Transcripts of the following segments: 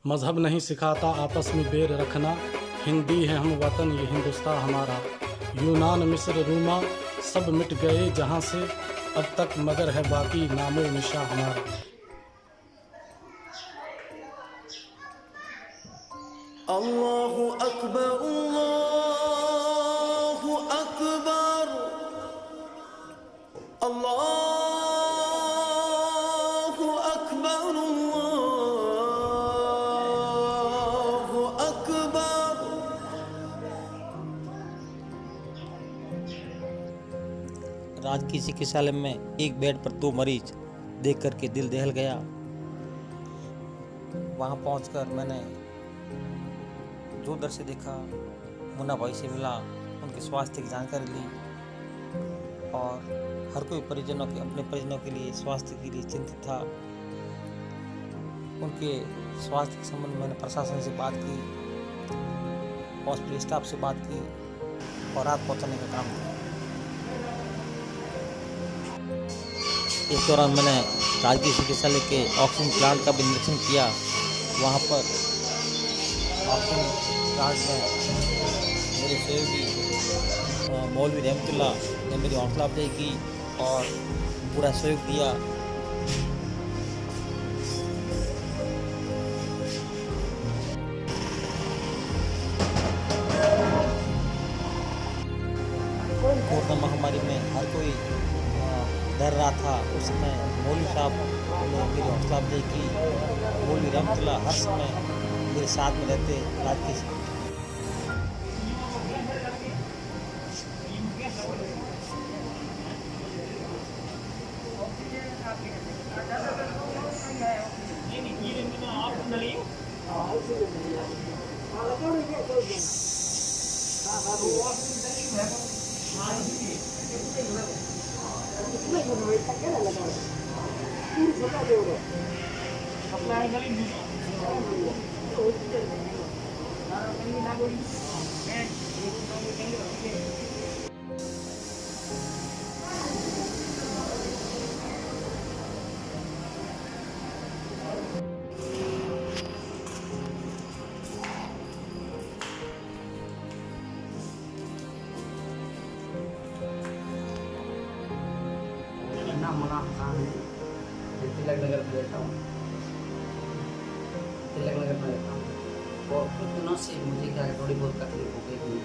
मज़हब नहीं सिखाता आपस में बैर रखना, हिंदी है हम वतन ये हिंदुस्तान हमारा। यूनान मिस्र रूमा सब मिट गए जहाँ से अब तक, मगर है बाकी नामो निशा हमारा। अल्लाहु अकबर अल्लाहु अकबर अल्लाहु अकबर अल्लाहु अकबर। राजकीय चिकित्सालय में एक बेड पर 2 मरीज देख कर के दिल दहल गया। वहाँ पहुँचकर मैंने जो दृश्य देखा, मुन्ना भाई से मिला, उनके स्वास्थ्य की जानकारी ली और हर कोई अपने परिजनों के लिए स्वास्थ्य के लिए चिंतित था। उनके स्वास्थ्य के संबंध में मैंने प्रशासन से बात की, हॉस्पिटल स्टाफ से बात की और राहत पहुंचाने का काम किया। इस दौरान मैंने राजकीय चिकित्सालय के ऑक्सीजन प्लांट का भी निरीक्षण किया। वहाँ पर ऑक्सीजन प्लांट में मेरे सहयोगी मौलवी रहमतुल्लाह ने मेरी हौसला अफजाई की और पूरा सहयोग दिया। कोरोना महामारी में हर कोई डर रहा था। उस समय मौलवी साहब ने मेरी हौसला अफजाई की। मौलवी रहमतुल्लाह हर समय मेरे साथ में रहते। राजकीय मुनाफ खान है, तिलक नगर में रहता हूँ। तिलक नगर में रहता हूँ और कुछ दिनों से मुझे क्या थोड़ी बहुत तकलीफ हो गई,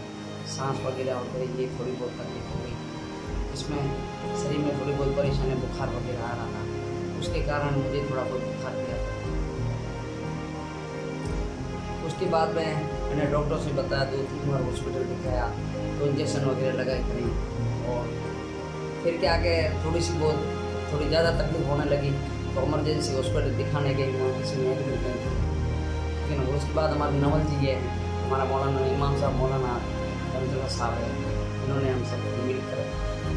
सांस वगैरह हो गई, ये थोड़ी बहुत तकलीफ हो गई। इसमें शरीर में थोड़ी बहुत परेशानी, बुखार वगैरह आ रहा था, उसके कारण मुझे थोड़ा बहुत बुखार किया था। उसके बाद मैंने डॉक्टर से बताया, 2-3 बार हॉस्पिटल दिखाया, तो इंजेक्शन वगैरह लगाए करी और फिर क्या कि थोड़ी ज़्यादा तकलीफ होने लगी तो इमरजेंसी हॉस्पिटल दिखाने गए, वहाँ किसी ने एडमिट नहीं किया। लेकिन उसके बाद हमारे नवल जी है, हमारा मौलाना इमाम साहब, मौलाना रमजुल्ला साहब है, इन्होंने हम सब मिलकर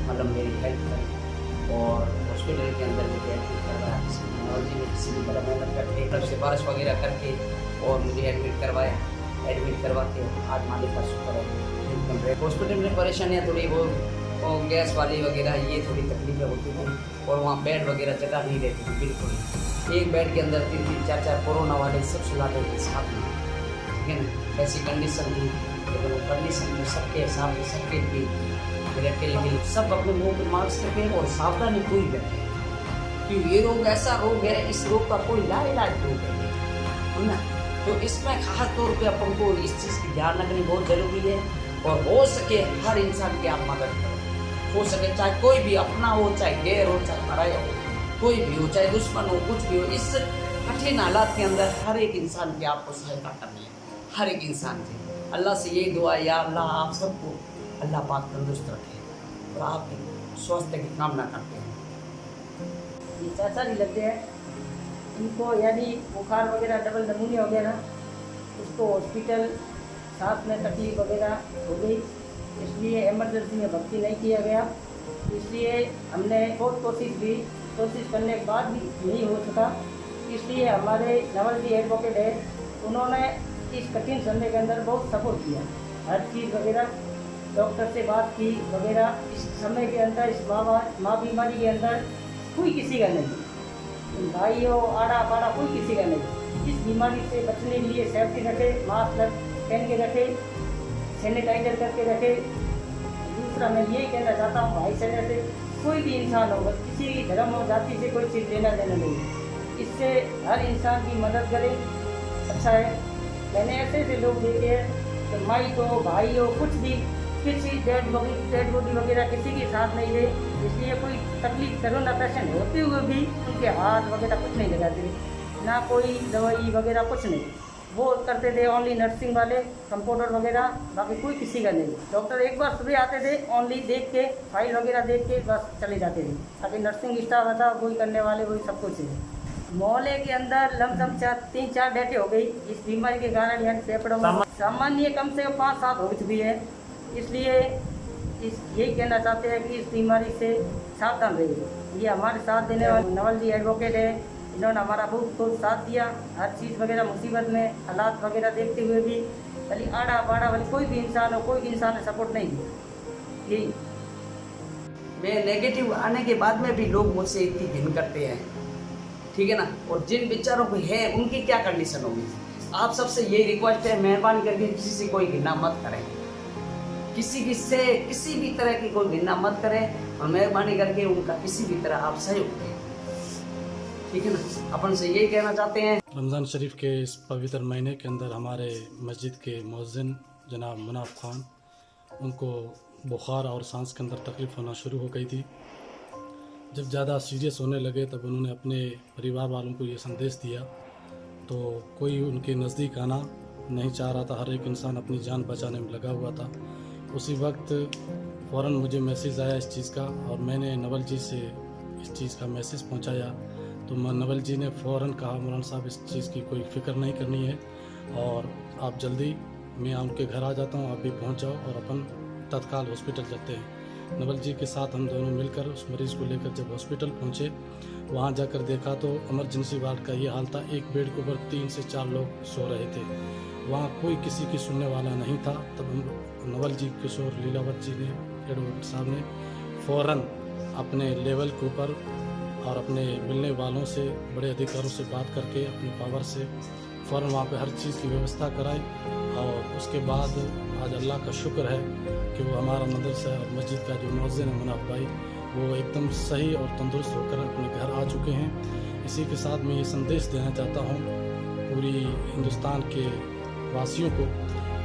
मतलब मेरी हेल्प करी और हॉस्पिटल के अंदर मुझे एडमिट करवाया। नवल जी ने किसी भी बड़ा मेहनत करके सिफारिश वगैरह करके और मुझे एडमिट करवाया। एडमिट करवा के आज मालिक का शुक्र है। हॉस्पिटल में परेशानियाँ थोड़ी वो गैस वाली वगैरह ये थोड़ी तकलीफें होती थी और वहाँ बेड वगैरह जगह नहीं रहती थी बिल्कुल। एक बेड के अंदर 3-3, 4-4 कोरोना वाले सब सुलाते थे साथ में, ठीक है ना। ऐसी कंडीशन थी, लेकिन वो कंडीशन में सबके हिसाब से सबके लिए मेरे अकेले के लिए सब अपने मुँह पर मास्क रखें और सावधानी पूरी रखें, क्योंकि ये रोग ऐसा रोग है, इस रोग का कोई लाइलाज रोग है ना। तो इसमें खास तौर पर अपन को इस चीज़ की ध्यान रखनी बहुत ज़रूरी है और हो सके हर इंसान की आप मदद करो। हो सके चाहे कोई भी अपना हो, चाहे गैर हो, चाहे पराया हो, कोई भी हो, चाहे दुश्मन हो, कुछ भी हो, इस कठिन हालात के अंदर हर एक इंसान की आपको सहायता करनी है, हर एक इंसान की। अल्लाह से यही दुआ है, या अल्लाह आप सबको अल्लाह पाक तंदुरुस्त रखे और आपके स्वास्थ्य की कामना करते हैं। ये चाचा जी लगते हैं, इनको यानी बुखार वगैरह, डबल नमूनिया वगैरह, उसको हॉस्पिटल सांस में तकलीफ वगैरह हो गई, इसलिए इमरजेंसी में भर्ती नहीं किया गया। इसलिए हमने बहुत कोशिश करने के बाद भी नहीं हो सका। इसलिए हमारे नवल जी एडवोकेट है, उन्होंने इस कठिन समय के अंदर बहुत सपोर्ट किया, हर चीज़ वगैरह डॉक्टर से बात की वगैरह। इस समय के अंदर, इस माँ बीमारी के अंदर कोई किसी का नहीं, भाई हो, आड़ा पाड़ा कोई किसी का नहीं, इस बीमारी से बचने के लिए सेफ्टी रखें, मास्क पहन के रखें, सैनिटाइजर करके रखें। दूसरा मैं यही कहना चाहता हूँ भाई सहने से, कोई भी इंसान हो, बस किसी भी धर्म और जाति से कोई चीज़ लेना देना नहीं, इससे हर इंसान की मदद करें, अच्छा है। मैंने ऐसे ऐसे लोग देखे हैं तो माई हो भाई हो कुछ भी किसी डेड बॉडी वगैरह किसी के साथ नहीं रहे, इसलिए कोई तकलीफ कोरोना पेशेंट होते हुए भी उनके हाथ वगैरह कुछ नहीं लगाते, ना कोई दवाई वगैरह कुछ नहीं, वो करते थे ओनली नर्सिंग वाले कंपाउंडर वगैरह, बाकी कोई किसी का नहीं। डॉक्टर एक बार सुबह आते थे, ओनली देख के फाइल वगैरह देख के बस चले जाते थे। अभी नर्सिंग स्टाफ था, वही करने वाले वही सब कुछ है। मोहल्ले के अंदर लमसम 3-4 डेथें हो गई इस बीमारी के कारण, यानी फेफड़ों में सामान्य कम से कम 5-7 हो चुकी है। इसलिए यही कहना चाहते हैं कि इस बीमारी से सावधान रहिए। ये हमारे साथ देने वाले नवल जी एडवोकेट है, इन्होंने हमारा बहुत साथ दिया हर चीज़ वगैरह, मुसीबत में हालात वगैरह देखते हुए भी, भले आड़ा बाड़ा वाले कोई भी इंसान हो, कोई भी इंसान ने सपोर्ट नहीं दिया। यही मैं नेगेटिव आने के बाद में भी लोग मुझसे इतनी घिन करते हैं, ठीक है ना। और जिन बेचारों को है उनकी क्या कंडीशन होगी। आप सबसे यही रिक्वेस्ट है, मेहरबानी करके किसी से कोई घृणा मत करें, किसी भी तरह की कोई घृणा मत करें, और मेहरबानी करके उनका किसी भी तरह आप सहयोग दें, ठीक है ना। अपन से यही कहना चाहते हैं। रमज़ान शरीफ के इस पवित्र महीने के अंदर हमारे मस्जिद के मुअज्जिन जनाब मुनाफ खान, उनको बुखार और सांस के अंदर तकलीफ़ होना शुरू हो गई थी। जब ज़्यादा सीरियस होने लगे तब उन्होंने अपने परिवार वालों को ये संदेश दिया, तो कोई उनके नज़दीक आना नहीं चाह रहा था, हर एक इंसान अपनी जान बचाने में लगा हुआ था। उसी वक्त फ़ौरन मुझे मैसेज आया इस चीज़ का, और मैंने नवल जी से इस चीज़ का मैसेज पहुंचाया, तो नवल जी ने फ़ौरन कहा, मौलाना साहब इस चीज़ की कोई फ़िक्र नहीं करनी है, और आप जल्दी, मैं उनके घर आ जाता हूँ, आप भी पहुँच जाओ और अपन तत्काल हॉस्पिटल चलते हैं। नवल जी के साथ हम दोनों मिलकर उस मरीज़ को लेकर जब हॉस्पिटल पहुँचे, वहाँ जाकर देखा तो इमरजेंसी वार्ड का ये हाल था, एक बेड के ऊपर 3 से 4 लोग सो रहे थे, वहाँ कोई किसी की सुनने वाला नहीं था। तब हम नवल जी किशोर लीलावत जी ने, एडवोकेट साहब ने फ़ौरन अपने लेवल के ऊपर और अपने मिलने वालों से, बड़े अधिकारियों से बात करके अपनी पावर से फ़ौरन वहाँ पे हर चीज़ की व्यवस्था कराई। और उसके बाद आज अल्लाह का शुक्र है कि वो हमारा मदरसा और मस्जिद का जो मुअज्जिन है मुनाफ भाई, वो एकदम सही और तंदुरुस्त होकर अपने घर आ चुके हैं। इसी के साथ मैं ये संदेश देना चाहता हूँ पूरी हिंदुस्तान के वासियों को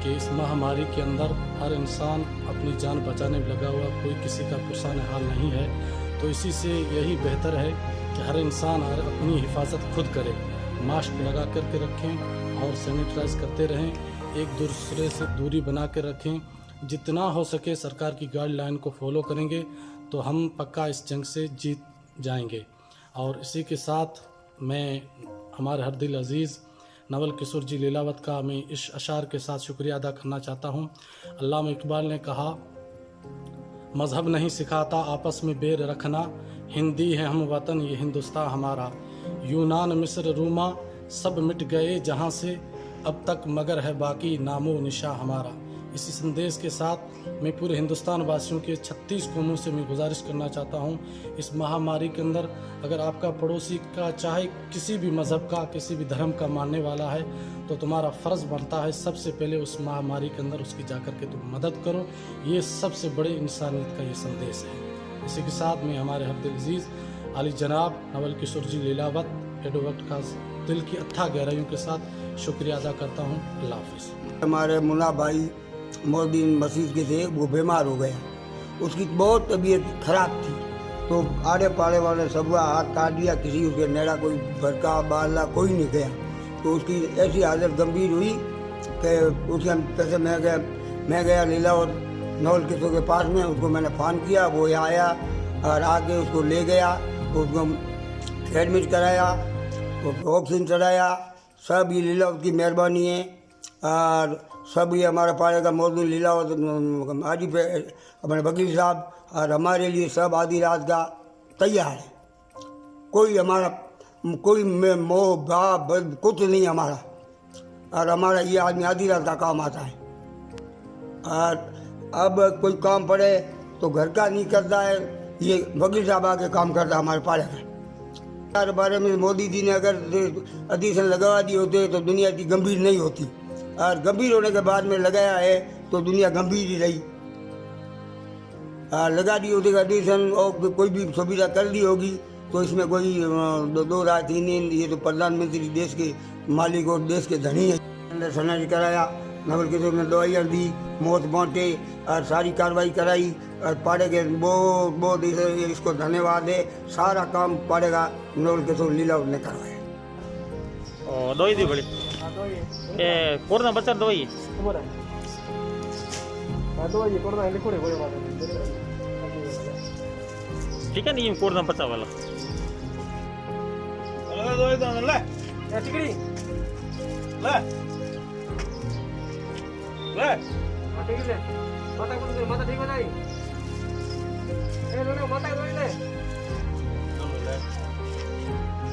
कि इस महामारी के अंदर हर इंसान अपनी जान बचाने में लगा हुआ, कोई किसी का पुरसान हाल नहीं है। तो इसी से यही बेहतर है कि हर इंसान अपनी हिफाजत खुद करे, मास्क लगा करके रखें और सैनिटाइज करते रहें, एक दूसरे से दूरी बना कर रखें। जितना हो सके सरकार की गाइडलाइन को फॉलो करेंगे तो हम पक्का इस जंग से जीत जाएंगे। और इसी के साथ मैं हमारे हर दिल अजीज़ नवल किशोर जी लीलावत का मैं इस अशार के साथ शुक्रिया अदा करना चाहता हूँ। अल्लामा इकबाल ने कहा, मज़हब नहीं सिखाता आपस में बैर रखना, हिंदी है हम वतन ये हिंदुस्तान हमारा, यूनान मिस्र रूमा सब मिट गए जहाँ से, अब तक मगर है बाकी नामो निशा हमारा। इसी संदेश के साथ मैं पूरे हिंदुस्तान वासियों के 36 कौमों से मैं गुजारिश करना चाहता हूँ, इस महामारी के अंदर अगर आपका पड़ोसी का चाहे किसी भी मज़हब का, किसी भी धर्म का मानने वाला है, तो तुम्हारा फ़र्ज़ बनता है सबसे पहले उस महामारी के अंदर उसकी जाकर के तुम मदद करो। ये सबसे बड़े इंसानियत का ये संदेश है। इसी के साथ में हमारे हर दिल अजीज़ अली जनाब नवल किशोर जी लीलावत एडवोकेट का दिल की अथाह गहराइयों के साथ शुक्रिया अदा करता हूँ। अल्लाह हाफ़िज़। हमारे मुन्ना भाई मोहद्दीन मस्जिद के थे, वो बीमार हो गया, उसकी बहुत तबीयत खराब थी, तो आड़े पाड़े वाले सब हाथ काट दिया, किसी उसके नेड़ा कोई भड़का बाला कोई नहीं गया। तो उसकी ऐसी हालत गंभीर हुई कि उसके पैसे मैं गया लीला और नवल किशोर के पास में, उसको मैंने फ़ोन किया, वो यहाँ आया और आके उसको ले गया, उसको एडमिट कराया, ऑक्सीजन चढ़ाया। सब ये लीला की मेहरबानी है, और सब ये हमारे पाड़े का मौजूद लीला हाजी पे अपने वकील साहब और हमारे लिए सब आधी रात का तैयार है। कोई हमारा कोई मोह भाव कुछ नहीं हमारा, और हमारा ये आदमी आधी रात का काम आता है। और अब कोई काम पड़े तो घर का नहीं करता है, ये वकील साहब आके काम करता है हमारे पाड़े का। के बारे में मोदी जी ने अगर अधिवेशन लगवा दिए होते तो दुनिया इतनी गंभीर नहीं होती, और गंभीर होने के बाद में लगाया है तो दुनिया गंभीर ही रही। लगा दी होती अधिवेशन और कोई भी सुविधा कर दी होगी तो इसमें कोई दो राय थी नहीं। ये तो प्रधानमंत्री देश के मालिक और देश के धनी है। सनज कराया, नवल किशोर ने दवाइयाँ दी, मौत बांटे और सारी कार्रवाई कराई और पाड़े के बहुत इसको धन्यवाद है। सारा काम पाड़ेगा नवल किशोर लीलावत ने करवाया। और दवाई दी बड़ी ये कोरोना बच्चा दवाई ठीक है नहीं कोरोना बच्चा वाला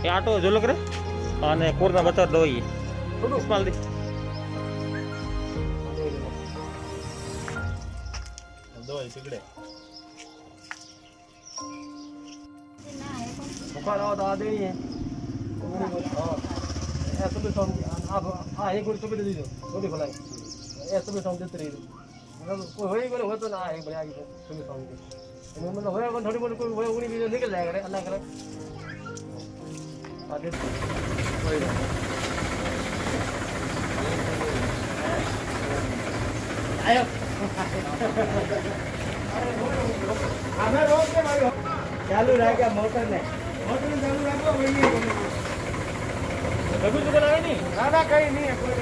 ये आटो जो लग रहे आने कोरोना बच्चा दवाई इस्तेमाल दी दवाई तिकडे बुखार आओ तो आ देनी है ऐसा भी सॉन्ग आप हाँ एक गोली सुबह दे दीजिए गोली खुलाई ऐसा भी सॉन्ग देते रहिए मतलब कोई हो तो ना एक बढ़िया सुबह सॉन्ग के मतलब होया थोड़ी बहुत कोई होया उन्हीं भी निकल जाएगा अल्लाह करे आदे कोई आयो हमें रोक के भाई चालू रह गया मोटर चालू रखो वही कभी तो नहीं ना कहीं नहीं है कोई